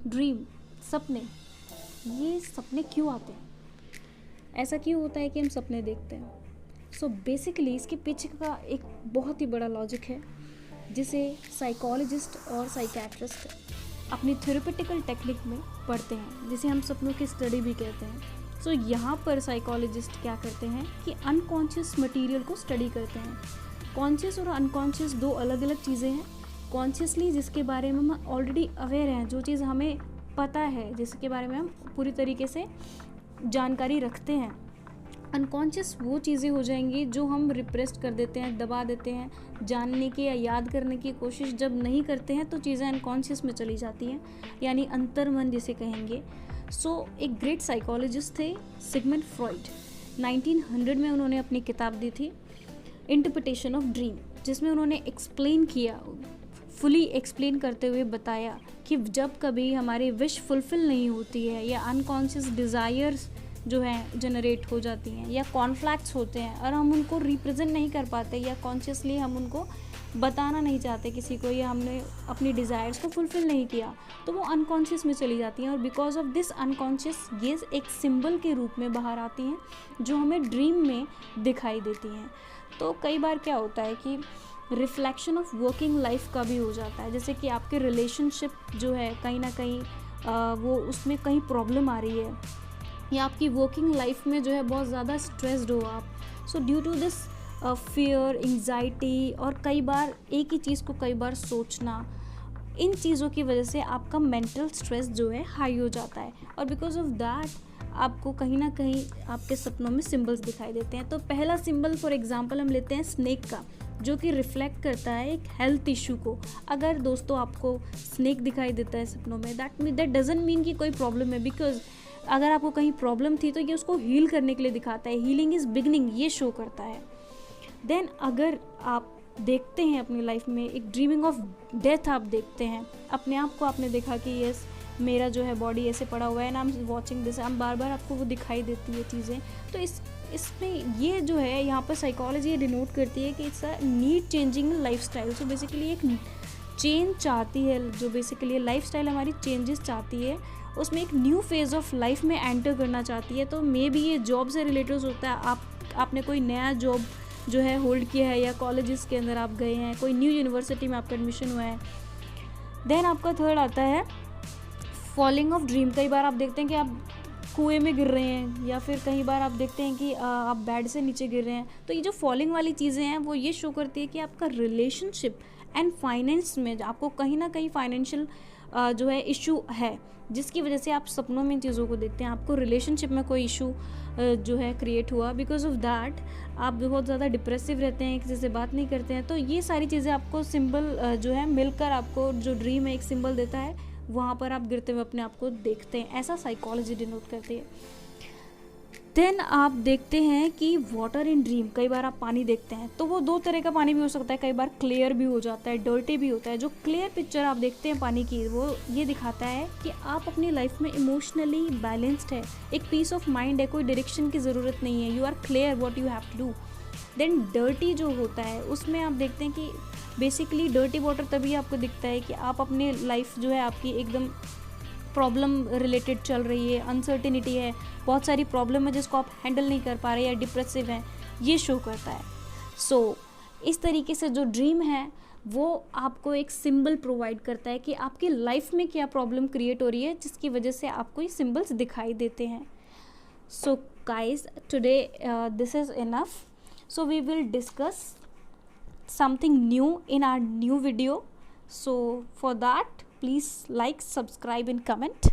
Dream, सपने, ये सपने क्यों आते हैं? ऐसा क्यों होता है कि हम सपने देखते हैं? सो बेसिकली इसके पीछे का एक बहुत ही बड़ा लॉजिक है जिसे साइकोलॉजिस्ट और साइकेट्रिस्ट अपनी थेरेपेटिकल टेक्निक में पढ़ते हैं, जिसे हम सपनों की स्टडी भी कहते हैं। सो यहाँ पर साइकोलॉजिस्ट क्या करते हैं कि अनकॉन्शियस मटेरियल को स्टडी करते हैं। कॉन्शियस और अनकॉन्शियस दो अलग अलग चीज़ें हैं। कॉन्शियसली जिसके बारे में हम ऑलरेडी अवेयर हैं, जो चीज़ हमें पता है, जिसके बारे में हम पूरी तरीके से जानकारी रखते हैं। अनकॉन्शियस वो चीज़ें हो जाएंगी जो हम रिप्रेस्ड कर देते हैं, दबा देते हैं, जानने की या याद करने की कोशिश जब नहीं करते हैं तो चीज़ें अनकॉन्शियस में चली जाती हैं, यानी अंतर्मन जिसे कहेंगे। एक ग्रेट साइकोलॉजिस्ट थे सिगमंड फ्रॉइड। 1900 में उन्होंने अपनी किताब दी थी इंटरप्रिटेशन ऑफ ड्रीम, जिसमें उन्होंने एक्सप्लेन किया, फुली एक्सप्लेन करते हुए बताया कि जब कभी हमारी विश फुलफिल नहीं होती है या अनकॉन्शियस डिज़ायर्स जो है जनरेट हो जाती हैं या कॉन्फ्लिक्ट्स होते हैं और हम उनको रिप्रेजेंट नहीं कर पाते या कॉन्शियसली हम उनको बताना नहीं चाहते किसी को, या हमने अपनी डिज़ायर्स को फुलफिल नहीं किया, तो वो अनकॉन्शियस में चली जाती हैं। और बिकॉज ऑफ दिस अनकॉन्शियस ये एक सिंबल के रूप में बाहर आती हैं जो हमें ड्रीम में दिखाई देती हैं। तो कई बार क्या होता है कि रिफ्लेक्शन ऑफ वर्किंग लाइफ का भी हो जाता है, जैसे कि आपके रिलेशनशिप जो है कहीं ना कहीं वो उसमें कहीं प्रॉब्लम आ रही है, या आपकी वर्किंग लाइफ में जो है बहुत ज़्यादा स्ट्रेस्ड हो आप। So due to this fear, anxiety और कई बार एक ही चीज़ को कई बार सोचना, इन चीज़ों की वजह से आपका मेंटल स्ट्रेस जो है हाई हो जाता है। और बिकॉज ऑफ दैट आपको कहीं ना कहीं आपके सपनों में सिंबल्स दिखाई देते हैं। तो पहला सिंबल फॉर एग्जांपल हम लेते हैं स्नेक का, जो कि रिफ्लेक्ट करता है एक हेल्थ इशू को। अगर दोस्तों आपको स्नेक दिखाई देता है सपनों में, दैट डजंट मीन कि कोई प्रॉब्लम है, बिकॉज अगर आपको कहीं प्रॉब्लम थी तो ये उसको हील करने के लिए दिखाता है, हीलिंग इज़ बिगनिंग, ये शो करता है। देन अगर आप देखते हैं अपनी लाइफ में एक ड्रीमिंग ऑफ डेथ, आप देखते हैं अपने आप को, आपने देखा कि यस मेरा जो है बॉडी ऐसे पड़ा हुआ है ना, आई एम वॉचिंग दिस, हम बार बार आपको वो दिखाई देती है चीज़ें। तो इसमें ये जो है यहाँ पर साइकोलॉजी ये डिनोट करती है कि it's a need changing life style. So basically एक चेंज चाहती है, जो बेसिकली लाइफ स्टाइल हमारी चेंजेस चाहती है, उसमें एक न्यू फेज़ ऑफ लाइफ में एंटर करना चाहती है। तो मे बी ये जॉब से रिलेटेड होता है, आपने कोई नया जॉब जो है होल्ड किया है, या कॉलेजेस के अंदर आप गए हैं, कोई न्यू यूनिवर्सिटी में आपका एडमिशन हुआ है। देन आपका थर्ड आता है फॉलिंग ऑफ ड्रीम। कई बार आप देखते हैं कि आप कुएं में गिर रहे हैं, या फिर कई बार आप देखते हैं कि आप बेड से नीचे गिर रहे हैं। तो ये जो फॉलिंग वाली चीज़ें हैं वो ये शो करती है कि आपका रिलेशनशिप एंड फाइनेंस में आपको कहीं ना कहीं फाइनेंशियल जो है इशू है, जिसकी वजह से आप सपनों में इन चीज़ों को देखते हैं। आपको रिलेशनशिप में कोई इशू जो है क्रिएट हुआ, बिकॉज ऑफ दैट आप बहुत ज़्यादा डिप्रेसिव रहते हैं, किसी से बात नहीं करते हैं। तो ये सारी चीज़ें आपको सिंबल जो है मिलकर आपको जो ड्रीम में एक सिंबल देता है, वहाँ पर आप गिरते हुए अपने आप को देखते हैं, ऐसा साइकोलॉजी डिनोट करती है। देन आप देखते हैं कि वाटर इन ड्रीम, कई बार आप पानी देखते हैं तो वो दो तरह का पानी भी हो सकता है, कई बार क्लियर भी हो जाता है, डर्टी भी होता है। जो क्लियर पिक्चर आप देखते हैं पानी की, वो ये दिखाता है कि आप अपनी लाइफ में इमोशनली बैलेंस्ड है, एक पीस ऑफ माइंड है, कोई डायरेक्शन की ज़रूरत नहीं है, you are clear what you have to do. Then dirty जो होता है उसमें आप देखते हैं कि बेसिकली डर्टी वाटर तभी आपको दिखता है कि आप अपनी लाइफ जो है आपकी एकदम प्रॉब्लम रिलेटेड चल रही है, अनसर्टिनिटी है, बहुत सारी प्रॉब्लम है जिसको आप हैंडल नहीं कर पा रहे या डिप्रेसिव हैं, ये शो करता है। इस तरीके से जो ड्रीम है वो आपको एक सिंबल प्रोवाइड करता है कि आपकी लाइफ में क्या प्रॉब्लम क्रिएट हो रही है, जिसकी वजह से आपको ये सिंबल्स दिखाई देते हैं। So guys today this is enough, so we will discuss something new in our new video. So for that please like, subscribe and comment.